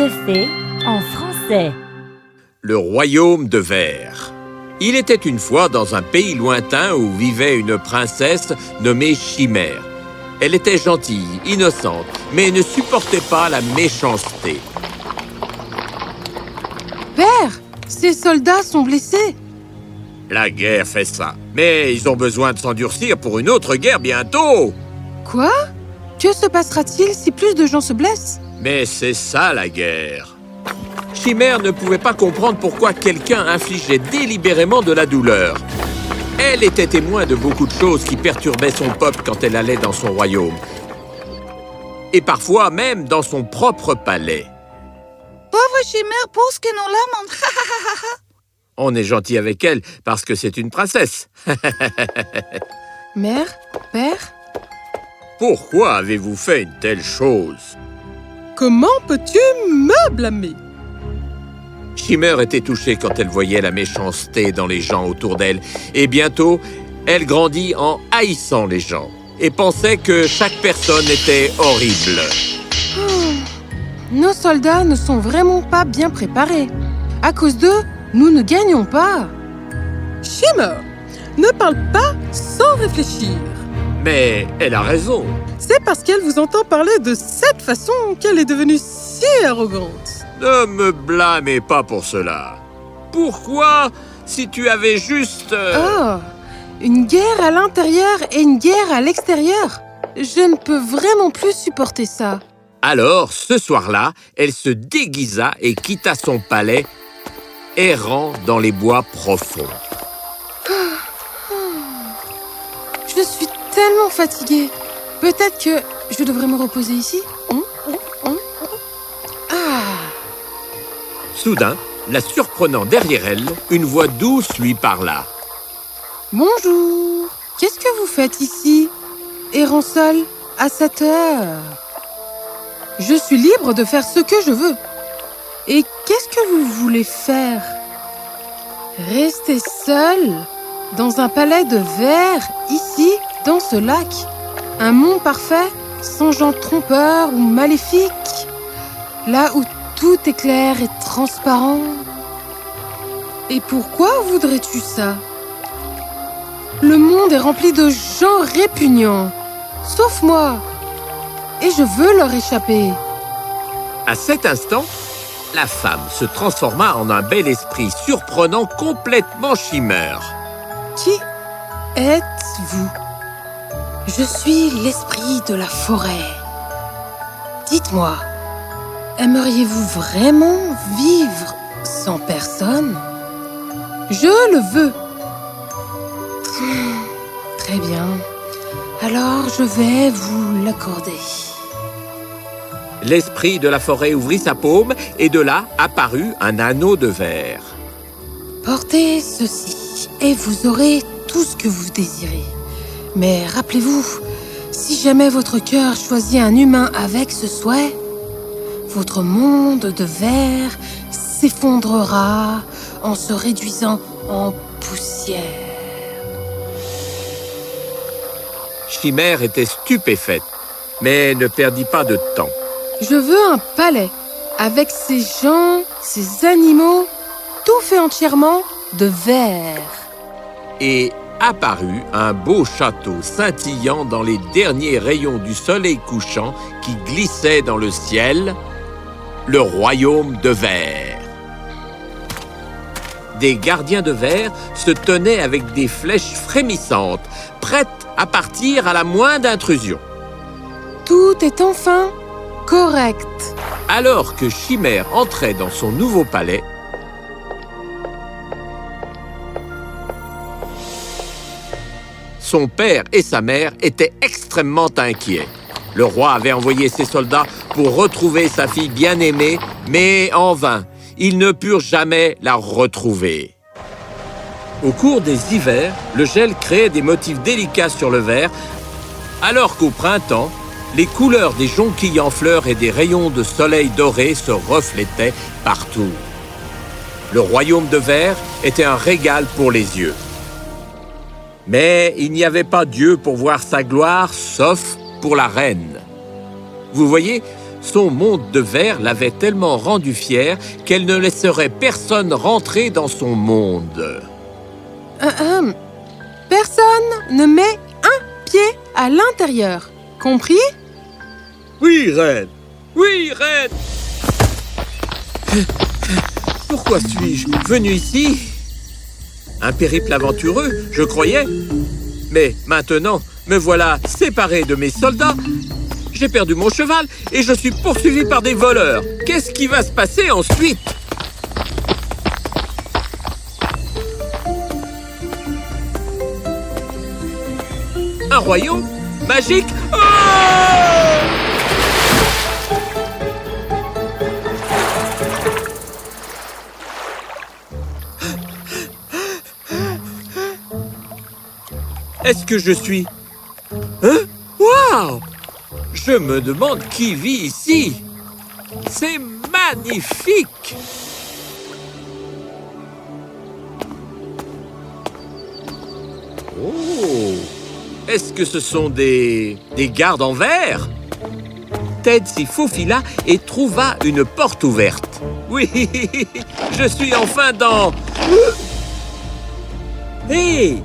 de fées en français. Le royaume de verre. Il était une fois dans un pays lointain où vivait une princesse nommée Chimère. Elle était gentille, innocente, mais ne supportait pas la méchanceté. Père, ces soldats sont blessés. La guerre fait ça, mais ils ont besoin de s'endurcir pour une autre guerre bientôt. Quoi? Que se passera-t-il si plus de gens se blessent? Mais c'est ça la guerre. Chimère ne pouvait pas comprendre pourquoi quelqu'un infligeait délibérément de la douleur. Elle était témoin de beaucoup de choses qui perturbaient son peuple quand elle allait dans son royaume. Et parfois même dans son propre palais. Pauvre Chimère, pour ce que nous l'amène. On est gentil avec elle parce que c'est une princesse. Mère, père, Pourquoi avez-vous fait une telle chose? Comment peux-tu me blâmer? Chimère était touchée quand elle voyait la méchanceté dans les gens autour d'elle. Et bientôt, elle grandit en haïssant les gens et pensait que chaque personne était horrible. nos soldats ne sont vraiment pas bien préparés. À cause d'eux, nous ne gagnons pas. Chimère, ne parle pas sans réfléchir. Mais elle a raison. C'est parce qu'elle vous entend parler de cette façon qu'elle est devenue si arrogante. Ne me blâmez pas pour cela. Pourquoi, si tu avais juste... Oh, une guerre à l'intérieur et une guerre à l'extérieur. Je ne peux vraiment plus supporter ça. Alors, ce soir-là, elle se déguisa et quitta son palais, errant dans les bois profonds. Je suis tellement fatiguée. Peut-être que je devrais me reposer ici. Soudain, la surprenant derrière elle, une voix douce lui parla. Bonjour. Qu'est-ce que vous faites ici, errant seul à cette heure? Je suis libre de faire ce que je veux. Et qu'est-ce que vous voulez faire? Rester seul dans un palais de verre, ici, dans ce lac? Un monde parfait, sans gens trompeurs ou maléfiques? Là où tout est clair et transparent? Et pourquoi voudrais-tu ça? Le monde est rempli de gens répugnants, sauf moi. Et je veux leur échapper. À cet instant, la femme se transforma en un bel esprit surprenant complètement Chimère. Qui êtes-vous? Je suis l'esprit de la forêt. Dites-moi, aimeriez-vous vraiment vivre sans personne? Je le veux. Très bien. Alors, je vais vous l'accorder. L'esprit de la forêt ouvrit sa paume et de là apparut un anneau de verre. Portez ceci et vous aurez tout ce que vous désirez. Mais rappelez-vous, si jamais votre cœur choisit un humain avec ce souhait, votre monde de verre s'effondrera en se réduisant en poussière. Chimère était stupéfaite, mais ne perdit pas de temps. Je veux un palais avec ces gens, ces animaux, tout fait entièrement de verre. Et apparut un beau château scintillant dans les derniers rayons du soleil couchant qui glissait dans le ciel, le royaume de verre. Des gardiens de verre se tenaient avec des flèches frémissantes, prêtes à partir à la moindre intrusion. Tout est enfin correct. Alors que Chimère entrait dans son nouveau palais, son père et sa mère étaient extrêmement inquiets. Le roi avait envoyé ses soldats pour retrouver sa fille bien-aimée, mais en vain, ils ne purent jamais la retrouver. Au cours des hivers, le gel créait des motifs délicats sur le verre, alors qu'au printemps, les couleurs des jonquilles en fleurs et des rayons de soleil doré se reflétaient partout. Le royaume de verre était un régal pour les yeux. Mais il n'y avait pas Dieu pour voir sa gloire, sauf pour la reine. Vous voyez, Son monde de verre l'avait tellement rendue fière qu'elle ne laisserait personne rentrer dans son monde. Personne ne met un pied à l'intérieur. Compris? Oui, reine. Oui, reine. Pourquoi suis-je venu ici? Un périple aventureux, je croyais. Mais maintenant, me voilà séparé de mes soldats. J'ai perdu mon cheval et je suis poursuivi par des voleurs. Qu'est-ce qui va se passer ensuite? Un royaume magique? Oh! Est-ce que je suis... Hein? Waouh! Je me demande qui vit ici. C'est magnifique! Oh! Est-ce que ce sont des gardes en verre? Ted s'y faufila et trouva une porte ouverte. Oui, je suis enfin dans... Hé!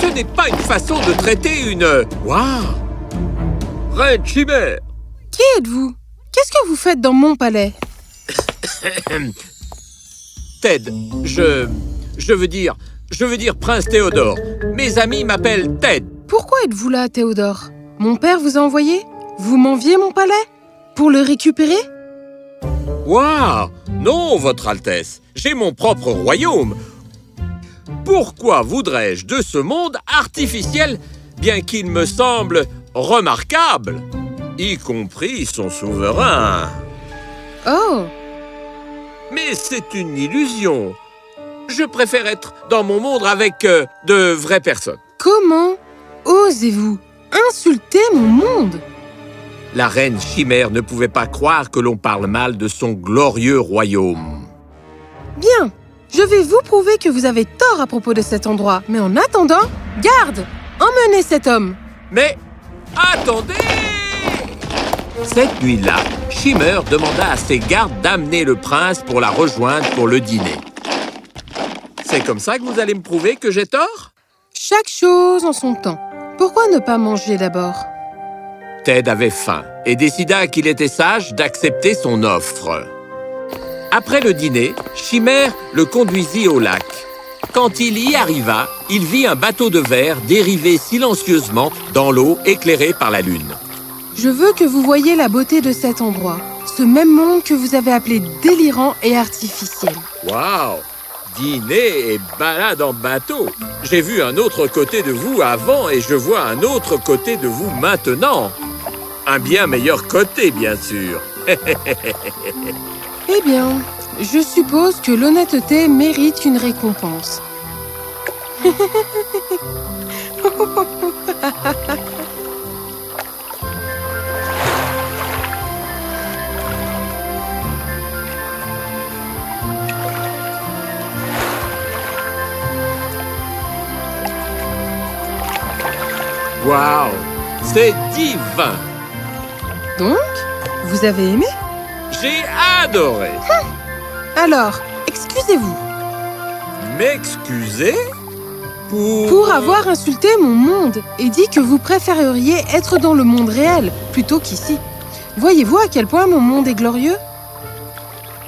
Ce n'est pas une façon de traiter une... Waouh! Reine Chimère! Qui êtes-vous? Qu'est-ce que vous faites dans mon palais? Ted, je veux dire Prince Théodore. Mes amis m'appellent Ted. Pourquoi êtes-vous là, Théodore? Mon père vous a envoyé? Vous m'enviez mon palais? Pour le récupérer? Waouh! Non, Votre Altesse, j'ai mon propre royaume. Pourquoi voudrais-je de ce monde artificiel, bien qu'il me semble remarquable, y compris son souverain? Oh! Mais c'est une illusion. Je préfère être dans mon monde avec de vraies personnes. Comment osez-vous insulter mon monde? La reine Chimère ne pouvait pas croire que l'on parle mal de son glorieux royaume. Bien, je vais vous prouver que vous avez tort à propos de cet endroit. Mais en attendant, garde! Emmenez cet homme! Mais attendez! Cette nuit-là, Chimère demanda à ses gardes d'amener le prince pour la rejoindre pour le dîner. C'est comme ça que vous allez me prouver que j'ai tort? Chaque chose en son temps. Pourquoi ne pas manger d'abord? Ted avait faim et décida qu'il était sage d'accepter son offre. Après le dîner, Chimère le conduisit au lac. Quand il y arriva, il vit un bateau de verre dériver silencieusement dans l'eau éclairée par la lune. Je veux que vous voyiez la beauté de cet endroit. Ce même monde que vous avez appelé délirant et artificiel. Waouh! Dîner et balade en bateau. J'ai vu un autre côté de vous avant et je vois un autre côté de vous maintenant. Un bien meilleur côté, bien sûr. Eh bien, je suppose que l'honnêteté mérite une récompense. Waouh! C'est divin! Donc, vous avez aimé? J'ai adoré! Alors, excusez-vous. M'excuser? Pour avoir insulté mon monde et dit que vous préféreriez être dans le monde réel plutôt qu'ici. Voyez-vous à quel point mon monde est glorieux?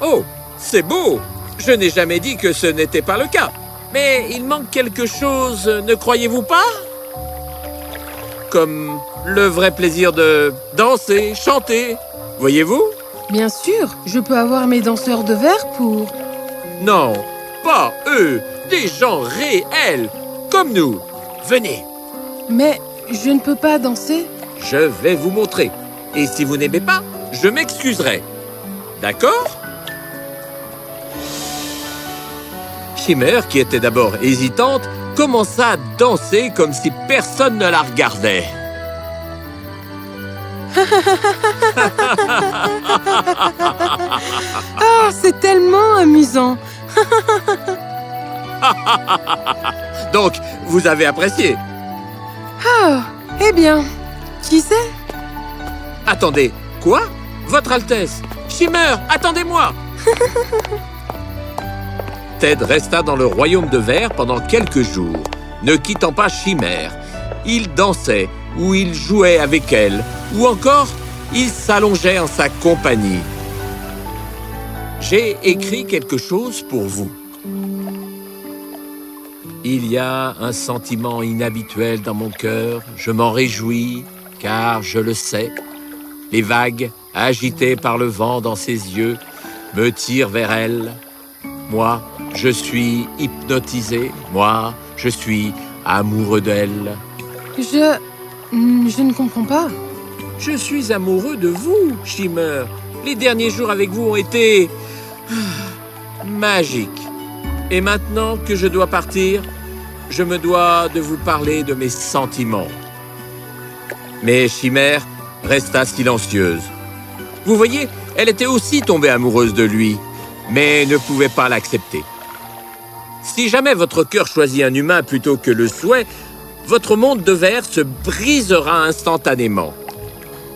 Oh, c'est beau! Je n'ai jamais dit que ce n'était pas le cas. Mais il manque quelque chose, ne croyez-vous pas? Comme le vrai plaisir de danser, chanter. Voyez-vous? Bien sûr, je peux avoir mes danseurs de verre pour... Non, pas eux. Des gens réels, comme nous. Venez. Mais je ne peux pas danser. Je vais vous montrer. Et si vous n'aimez pas, je m'excuserai. D'accord? Chimère, qui était d'abord hésitante, commença à danser comme si personne ne la regardait. Ah, c'est tellement amusant. Donc, vous avez apprécié? Ah, eh bien, qui sait? Attendez, Quoi? Votre Altesse! Shimmer, attendez-moi! Ted resta dans le royaume de verre pendant quelques jours, ne quittant pas Shimmer. Il dansait, ou il jouait avec elle, ou encore, il s'allongeait en sa compagnie. J'ai écrit quelque chose pour vous. Il y a un sentiment inhabituel dans mon cœur, je m'en réjouis, car je le sais. Les vagues, agitées par le vent dans ses yeux, me tirent vers elle. Moi, je suis hypnotisé, moi, je suis amoureux d'elle. Je ne comprends pas. Je suis amoureux de vous, Shimmer. Les derniers jours avec vous ont été magiques. Et maintenant que je dois partir, je me dois de vous parler de mes sentiments. Mais Shimmer resta silencieuse. Vous voyez, elle était aussi tombée amoureuse de lui, mais ne pouvait pas l'accepter. Si jamais votre cœur choisit un humain plutôt que le souhait, votre monde de verre se brisera instantanément.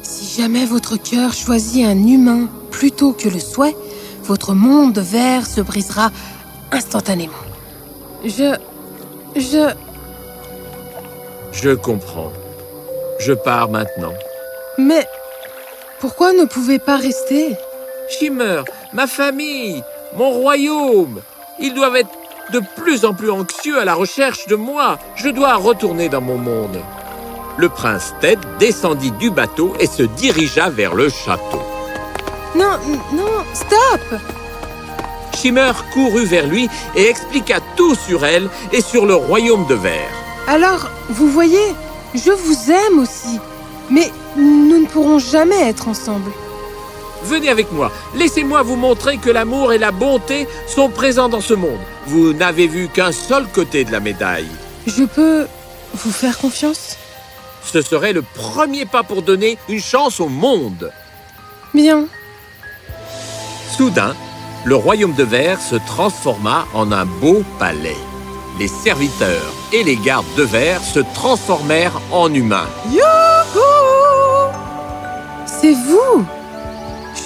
Si jamais votre cœur choisit un humain plutôt que le souhait, votre monde de verre se brisera instantanément. Je comprends. Je pars maintenant. Mais pourquoi ne pouvez pas rester? Shimmer, ma famille, mon royaume, ils doivent être de plus en plus anxieux à la recherche de moi. Je dois retourner dans mon monde. Le prince Ted descendit du bateau et se dirigea vers le château. Non, stop! Shimmer courut vers lui et expliqua tout sur elle et sur le royaume de verre. Alors, vous voyez, je vous aime aussi, mais nous ne pourrons jamais être ensemble. Venez avec moi, laissez-moi vous montrer que l'amour et la bonté sont présents dans ce monde. Vous n'avez vu qu'un seul côté de la médaille. Je peux vous faire confiance? Ce serait le premier pas pour donner une chance au monde. Bien. Soudain, le royaume de verre se transforma en un beau palais. Les serviteurs et les gardes de verre se transformèrent en humains. Youhou! C'est vous!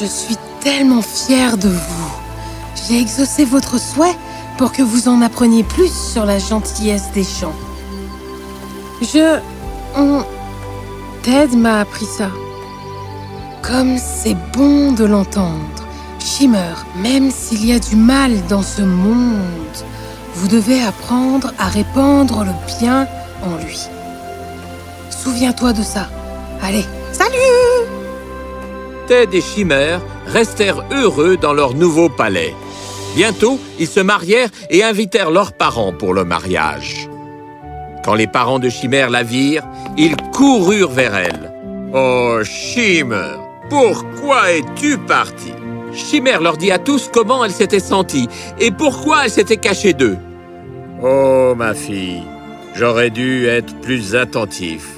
Je suis tellement fière de vous. J'ai exaucé votre souhait pour que vous en appreniez plus sur la gentillesse des gens. Ted m'a appris ça. Comme c'est bon de l'entendre. Shimmer, même s'il y a du mal dans ce monde, vous devez apprendre à répandre le bien en lui. Souviens-toi de ça. Allez, salut! Ted et Shimmer restèrent heureux dans leur nouveau palais. Bientôt, ils se marièrent et invitèrent leurs parents pour le mariage. Quand les parents de Shimmer la virent, ils coururent vers elle. « Oh, Shimmer, pourquoi es-tu partie ?» Shimmer leur dit à tous comment elle s'était sentie et pourquoi elle s'était cachée d'eux. « Oh, ma fille, j'aurais dû être plus attentif.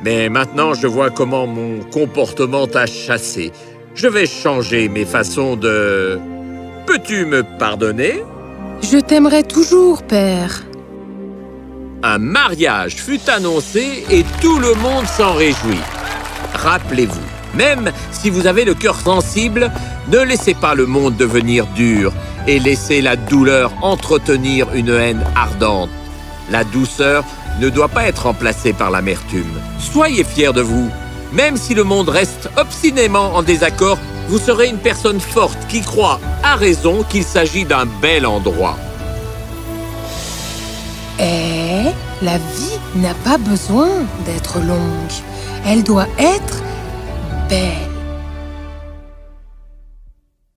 Mais maintenant, je vois comment mon comportement t'a chassé. Je vais changer mes façons de... Peux-tu me pardonner ?» Je t'aimerai toujours, père. Un mariage fut annoncé et tout le monde s'en réjouit. Rappelez-vous, même si vous avez le cœur sensible, ne laissez pas le monde devenir dur et laissez la douleur entretenir une haine ardente. La douceur ne doit pas être remplacée par l'amertume. Soyez fiers de vous. Même si le monde reste obstinément en désaccord, vous serez une personne forte qui croit à raison qu'il s'agit d'un bel endroit. Et la vie n'a pas besoin d'être longue. Elle doit être belle.